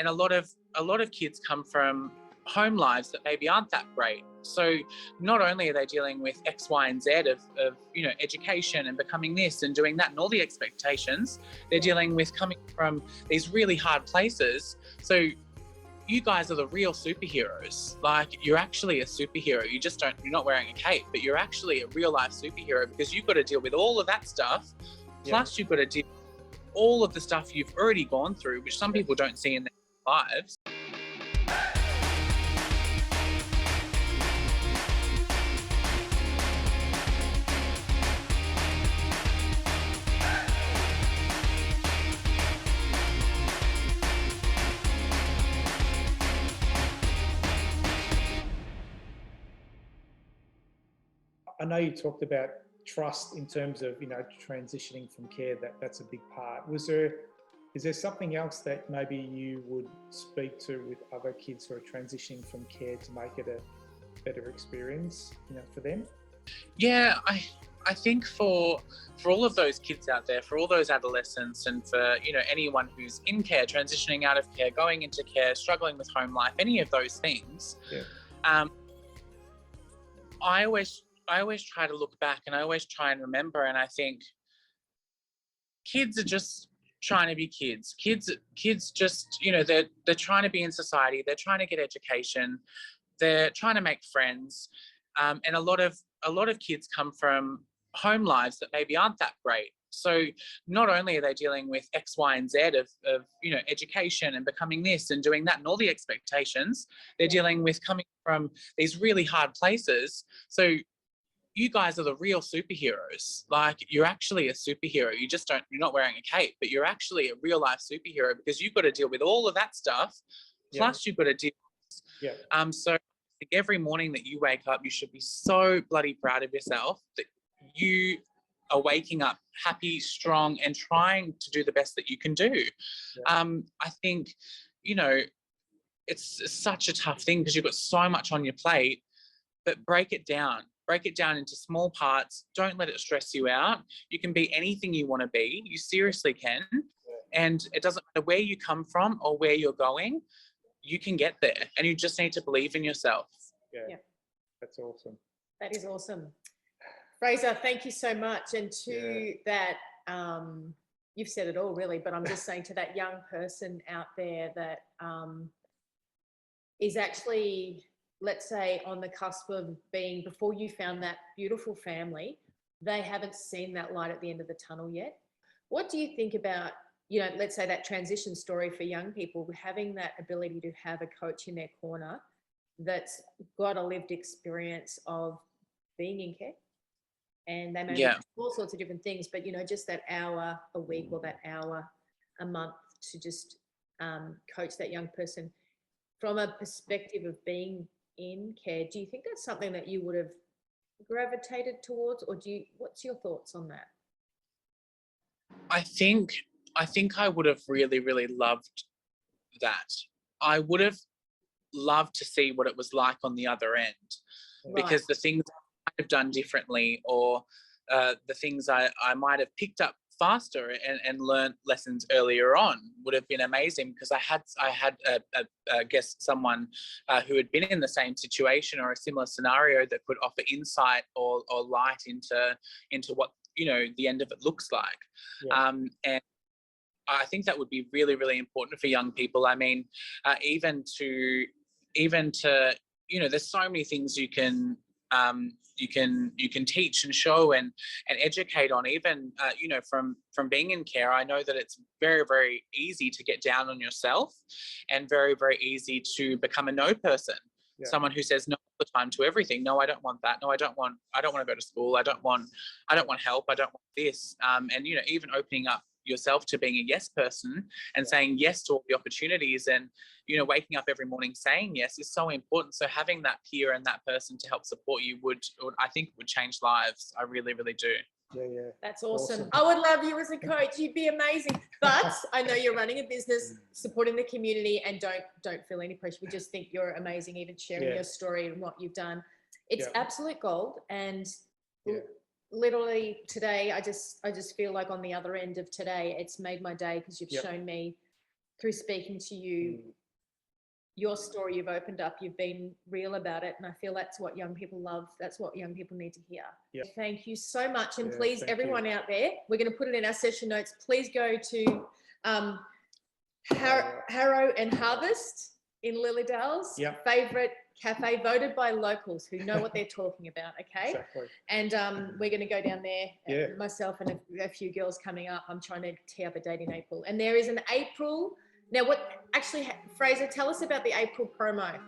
And a lot of kids come from home lives that maybe aren't that great. So not only are they dealing with X, Y, and Z of education and becoming this and doing that and all the expectations, they're dealing with coming from these really hard places. So you guys are the real superheroes. Like, you're actually a superhero. You're not wearing a cape, but you're actually a real life superhero, because you've got to deal with all of that stuff. Plus you've got to deal with all of the stuff you've already gone through, which some people don't see in their lives. I know you talked about trust in terms of, transitioning from care. That's a big part. Is there something else that maybe you would speak to with other kids who are transitioning from care to make it a better experience, for them? Yeah, I think for all of those kids out there, for all those adolescents, and for anyone who's in care, transitioning out of care, going into care, struggling with home life, any of those things, I always try to look back, and I always try and remember, and I think kids are just trying to be kids. Kids just, they're trying to be in society, they're trying to get education, they're trying to make friends, and a lot of kids come from home lives that maybe aren't that great. So not only are they dealing with X, Y, and Z of education and becoming this and doing that and all the expectations, they're dealing with coming from these really hard places. So you guys are the real superheroes. Like, you're actually a superhero. You're not wearing a cape, but you're actually a real life superhero, because you've got to deal with all of that stuff. Plus you've got to deal with, so I think every morning that you wake up, you should be so bloody proud of yourself that you are waking up happy, strong, and trying to do the best that you can do. I think, it's such a tough thing, because you've got so much on your plate, but break it down into small parts. Don't let it stress you out. You can be anything you want to be. You seriously can. And it doesn't matter where you come from or where you're going, you can get there, and you just need to believe in yourself. Yeah. That's awesome. That is awesome. Frazer, thank you so much. And to that, you've said it all really, but I'm just saying, to that young person out there that is actually, let's say, on the cusp of being, before you found that beautiful family, they haven't seen that light at the end of the tunnel yet. What do you think about, let's say, that transition story for young people, having that ability to have a coach in their corner that's got a lived experience of being in care? And they may do all sorts of different things, but, just that hour a week or that hour a month to just coach that young person from a perspective of being in care. Do you think that's something that you would have gravitated towards, or what's your thoughts on that? I think I would have really, really loved that. I would have loved to see what it was like on the other end, because the things I might have done differently, or the things I might have picked up faster and learned lessons earlier on, would have been amazing, because I had I guess someone who had been in the same situation or a similar scenario that could offer insight or light into what the end of it looks like. And I think that would be really, really important for young people. I mean, even to there's so many things you can teach and show and educate on, even from being in care. I know that it's very, very easy to get down on yourself, and very, very easy to become a no person. Someone who says no all the time to everything. No, I don't want that. No, I don't want to go to school. I don't want help. I don't want this. And even opening up yourself to being a yes person and saying yes to all the opportunities, and waking up every morning saying yes is so important. So having that peer and that person to help support you would I think would change lives. I really, really do. That's awesome. I would love you as a coach. You'd be amazing. But I know you're running a business, supporting the community, and don't feel any pressure. We just think you're amazing, even sharing your story and what you've done. It's absolute gold. And literally today, I just feel like on the other end of today, it's made my day, because you've shown me through speaking to you, your story, you've opened up, you've been real about it. And I feel that's what young people love. That's what young people need to hear. Yeah. Thank you so much. And Yeah, please, thank everyone you. out there, we're going to put it in our session notes. Please go to Harrow and Harvest in Lilydale's Yep. favourite cafe, voted by locals who know what they're talking about, okay? Exactly. And we're going to go down there, Yeah. myself and a few girls coming up. I'm trying to tee up a date in April. And there is an April. Now, Frazer, tell us about the April promo.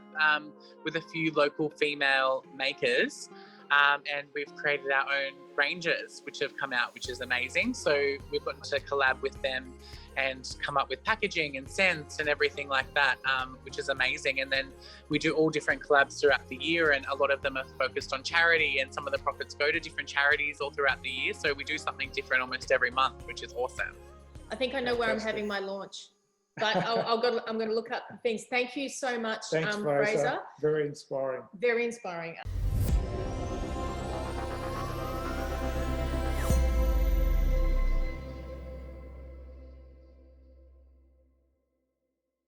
With a few local female makers, and we've created our own ranges which have come out, which is amazing. So we've gotten to collab with them and come up with packaging and scents and everything like that, which is amazing. And then we do all different collabs throughout the year, and a lot of them are focused on charity, and some of the profits go to different charities all throughout the year. So we do something different almost every month, which is awesome. I think I know where I'm having my launch, but I'm going to look up things. Thank you so much, Thanks, Frazer. Very inspiring. Very inspiring.